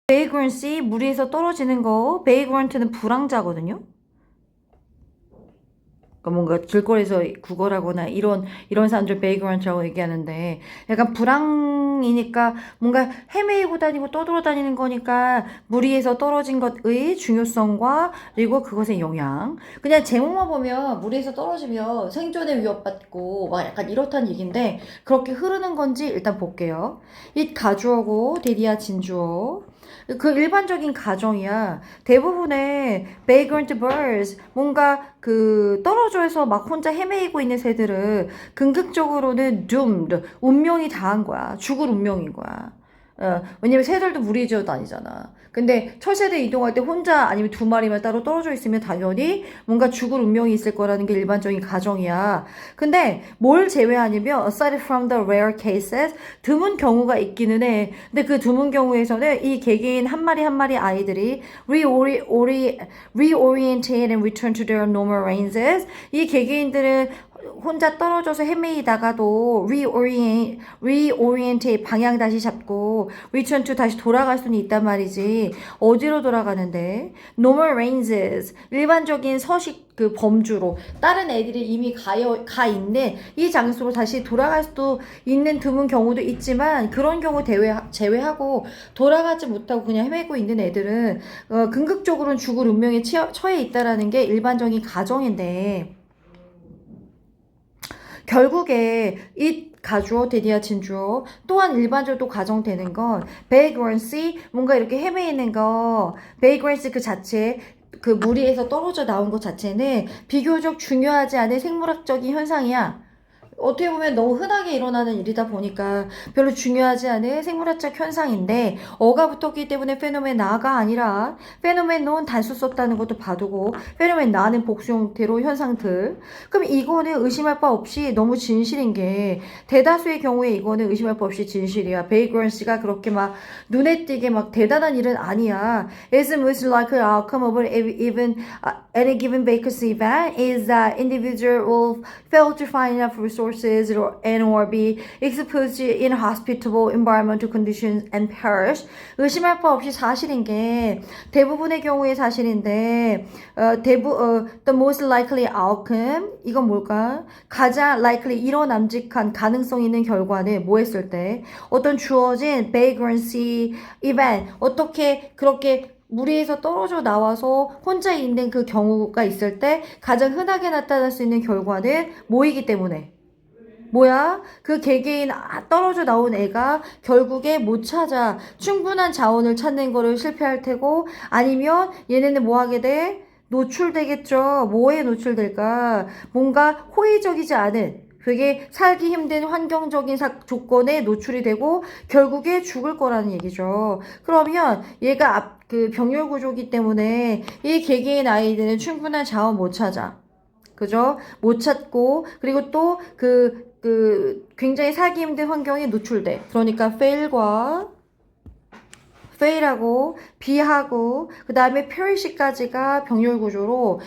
vagrancy, 무리에서 떨어지는 거. vagrant는 불황자거든요. 그러니까 뭔가 길거리에서 구걸하거나 이런 사람들 vagrant라고 얘기하는데 약간 불황이니까 뭔가 헤매이고 다니고 떠돌아다니는 거니까 무리에서 떨어진 것의 중요성과 그리고 그것의 영향. 그냥 제목만 보면 무리에서 떨어지면 생존에 위협받고 막 약간 이렇다는 얘기인데 그렇게 흐르는 건지 일단 볼게요. it 가주어고 데디아 진주어. 그 일반적인 가정이야. 대부분의 vagrant birds 뭔가 그 떨어져서 막 혼자 헤매이고 있는 새들은 궁극적으로는 doomed 운명이 다한 거야. 죽을 운명인 거야. 왜냐면 새들도 무리 지어 다니잖아. 근데 철새들 이동할 때 혼자 아니면 두 마리만 따로 떨어져 있으면 당연히 뭔가 죽을 운명이 있을 거라는 게 일반적인 가정이야. 근데 뭘 제외하냐면 aside from the rare cases 드문 경우가 있기는 해. 근데 그 드문 경우에서는 이 개개인 한 마리 한 마리 아이들이 reorientate and return to their normal ranges. 이 개개인들은 혼자 떨어져서 헤매이다가도 reorientate 방향 다시 잡고 return to 다시 돌아갈 수는 있단 말이지. 어디로 돌아가는데? normal ranges 일반적인 서식 그 범주로 다른 애들이 이미 가 있는 이 장소로 다시 돌아갈 수도 있는 드문 경우도 있지만 그런 경우 제외하고 돌아가지 못하고 그냥 헤매고 있는 애들은 궁극적으로는 죽을 운명에 처해 있다라는 게 일반적인 가정인데 결국에 이 가주어, 데디아 진주어 또한 일반적으로 가정되는 건 vagrancy 뭔가 이렇게 헤매이는 거 vagrancy 그 자체 그 무리에서 떨어져 나온 것 자체는 비교적 중요하지 않은 생물학적인 현상이야. 어떻게 보면 너무 흔하게 일어나는 일이다 보니까 별로 중요하지 않은 생물학적 현상인데 어가 붙었기 때문에 페노메나가 아니라 페노메논 단수 썼다는 것도 봐두고 페노메나는 복수 형태로 현상들 그럼 이거는 의심할 바 없이 너무 진실인 게 대다수의 경우에 이거는 의심할 바 없이 진실이야. 베이그런스가 그렇게 막 눈에 띄게 막 대단한 일은 아니야. It's the most likely outcome of even any given vacancy event is that individual will fail to find enough resources or be exposed in hospitable environmental conditions and perish. 의심할 바 없이 사실인 게 대부분의 경우의 사실인데 the most likely outcome 이건 뭘까? 가장 likely 일어남직한 가능성 있는 결과는 뭐 했을 때 어떤 주어진 vagrancy event 어떻게 그렇게 무리에서 떨어져 나와서 혼자 있는 그 경우가 있을 때 가장 흔하게 나타날 수 있는 결과는 뭐이기 때문에 뭐야? 그 개개인 떨어져 나온 애가 결국에 못 찾아 충분한 자원을 찾는 거를 실패할 테고 아니면 얘네는 뭐 하게 돼? 노출되겠죠. 뭐에 노출될까? 뭔가 호의적이지 않은 되게 살기 힘든 환경적인 조건에 노출이 되고 결국에 죽을 거라는 얘기죠. 그러면 얘가 그 병렬 구조기 때문에 이 개개인 아이들은 충분한 자원 못 찾아. 그죠? 못 찾고 그리고 또 굉장히 살기 힘든 환경에 노출돼. 그러니까 fail하고 B하고 그 다음에 perish까지가 병렬 구조로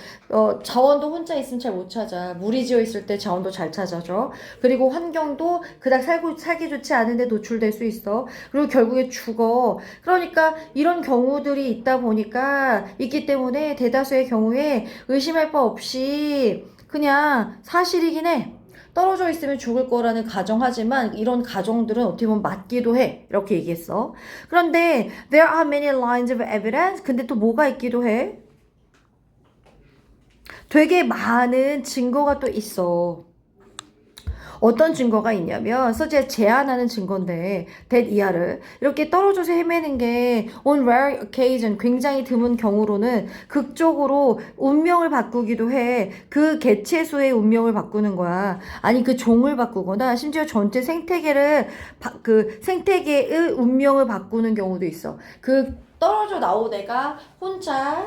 자원도 혼자 있으면 잘 못 찾아. 무리지어 있을 때 자원도 잘 찾아줘. 그리고 환경도 그닥 살기 좋지 않은데 노출될 수 있어. 그리고 결국에 죽어. 그러니까 이런 경우들이 있기 때문에 대다수의 경우에 의심할 바 없이 그냥 사실이긴 해. 떨어져 있으면 죽을 거라는 가정하지만 이런 가정들은 어떻게 보면 맞기도 해. 이렇게 얘기했어. 그런데 there are many lines of evidence. 근데 또 뭐가 있기도 해? 되게 많은 증거가 또 있어. 어떤 증거가 있냐면 서재 제안하는 증거인데 that 이하를 이렇게 떨어져서 헤매는 게 on rare occasion 굉장히 드문 경우로는 극적으로 운명을 바꾸기도 해. 그 개체수의 운명을 바꾸는 거야. 아니 그 종을 바꾸거나 심지어 전체 생태계의 운명을 바꾸는 경우도 있어. 그 떨어져 나온 애가 혼자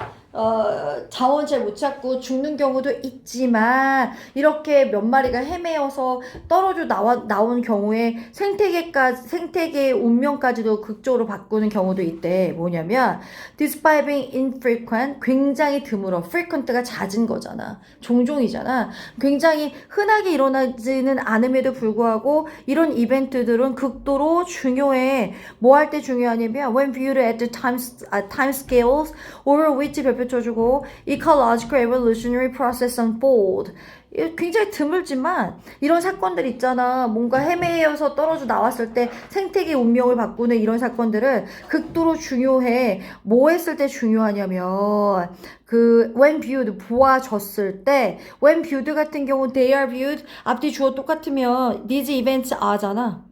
자원 잘 못 찾고 죽는 경우도 있지만 이렇게 몇 마리가 헤매어서 떨어져 나온 경우에 생태계의 운명까지도 극적으로 바꾸는 경우도 있대. 뭐냐면 despite being infrequent 굉장히 드물어. frequent가 잦은 거잖아. 종종이잖아. 굉장히 흔하게 일어나지는 않음에도 불구하고 이런 이벤트들은 극도로 중요해. 뭐 할 때 중요하냐면 when viewed at the time time scales over which 별표 쳐주고 ecological evolutionary process unfold. 굉장히 드물지만 이런 사건들 있잖아. 뭔가 헤매여서 떨어져 나왔을 때 생태계 운명을 바꾸는 이런 사건들은 극도로 중요해. 뭐 했을 때 중요하냐면 when viewed 보아졌을 때 when viewed 같은 경우 they are viewed 앞뒤 주어 똑같으면 these events are잖아.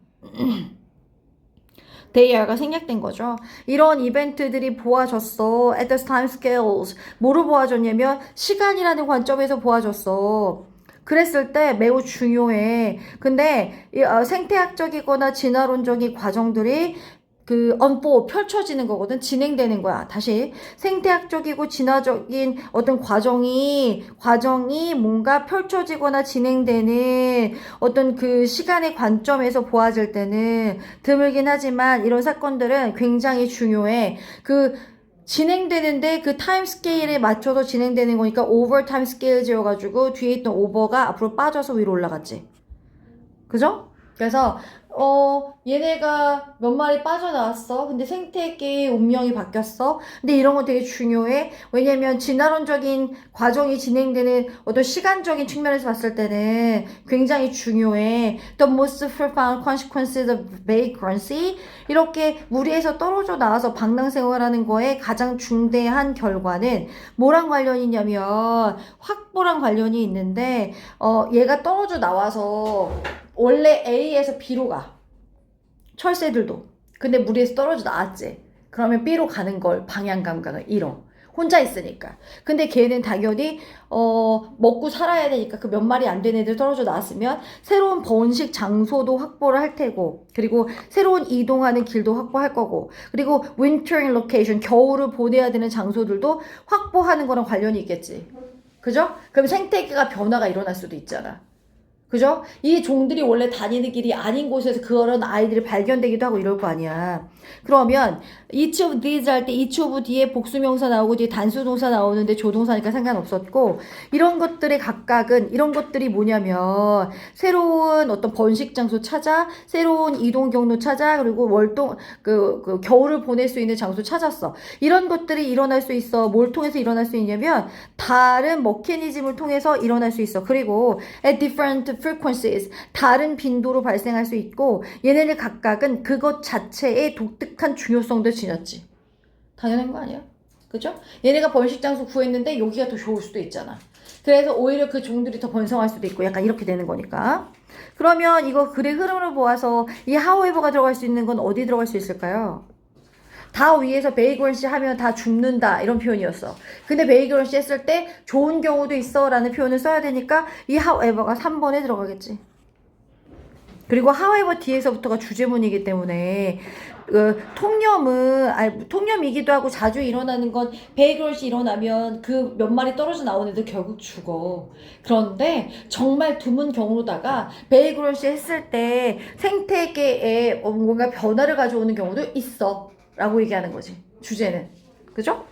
they are가 생략된 거죠. 이런 이벤트들이 보아졌어. at the time scales. 뭐로 보아졌냐면 시간이라는 관점에서 보아졌어. 그랬을 때 매우 중요해. 근데 생태학적이거나 진화론적인 과정들이 펼쳐지는 거거든. 진행되는 거야. 다시. 생태학적이고 진화적인 어떤 과정이 뭔가 펼쳐지거나 진행되는 어떤 그 시간의 관점에서 보아질 때는 드물긴 하지만 이런 사건들은 굉장히 중요해. 진행되는데 그 타임 스케일에 맞춰서 진행되는 거니까 오버 타임 스케일이어가지고 뒤에 있던 오버가 앞으로 빠져서 위로 올라갔지. 그죠? 그래서 얘네가 몇 마리 빠져나왔어. 근데 생태계의 운명이 바뀌었어. 근데 이런 거 되게 중요해. 왜냐면 진화론적인 과정이 진행되는 어떤 시간적인 측면에서 봤을 때는 굉장히 중요해. The most profound consequences of vagrancy. 이렇게 무리에서 떨어져 나와서 방랑생활하는 거에 가장 중대한 결과는 뭐랑 관련이 있냐면 확보랑 관련이 있는데 얘가 떨어져 나와서 원래 A에서 B로 가. 철새들도. 근데 무리에서 떨어져 나왔지. 그러면 B로 가는 걸 방향 감각을 잃어. 혼자 있으니까. 근데 걔는 당연히 먹고 살아야 되니까 그 몇 마리 안 되는 애들 떨어져 나왔으면 새로운 번식 장소도 확보를 할 테고 그리고 새로운 이동하는 길도 확보할 거고 그리고 wintering location 겨울을 보내야 되는 장소들도 확보하는 거랑 관련이 있겠지. 그죠? 그럼 생태계가 변화가 일어날 수도 있잖아. 그죠? 이 종들이 원래 다니는 길이 아닌 곳에서 그런 아이들이 발견되기도 하고 이럴 거 아니야. 그러면 each of these 할 때 each of 뒤에 복수명사 나오고 뒤에 단수동사 나오는데 조동사니까 상관없었고 이런 것들의 각각은 이런 것들이 뭐냐면 새로운 어떤 번식 장소 찾아 새로운 이동 경로 찾아 그리고 월동 겨울을 보낼 수 있는 장소 찾았어. 이런 것들이 일어날 수 있어. 뭘 통해서 일어날 수 있냐면 다른 머케니즘을 통해서 일어날 수 있어. 그리고 at different frequencies 다른 빈도로 발생할 수 있고 얘네들 각각은 그것 자체의 독특한 중요성도 지녔지. 당연한 거 아니야? 그죠? 얘네가 번식 장소 구했는데 여기가 더 좋을 수도 있잖아. 그래서 오히려 그 종들이 더 번성할 수도 있고 약간 이렇게 되는 거니까. 그러면 이거 글의 흐름을 보아서 이 however가 들어갈 수 있는 건 어디 들어갈 수 있을까요? 다 위에서 베이그런시 하면 다 죽는다 이런 표현이었어. 근데 베이그런시 했을 때 좋은 경우도 있어 라는 표현을 써야 되니까 이 however가 3번에 들어가겠지. 그리고 however 뒤에서부터가 주제문이기 때문에 통념이기도 하고 자주 일어나는 건 베이그런시 일어나면 그 몇 마리 떨어져 나오는 애들 결국 죽어. 그런데 정말 드문 경우로다가 베이그런시 했을 때 생태계에 뭔가 변화를 가져오는 경우도 있어 라고 얘기하는 거지. 주제는. 그죠?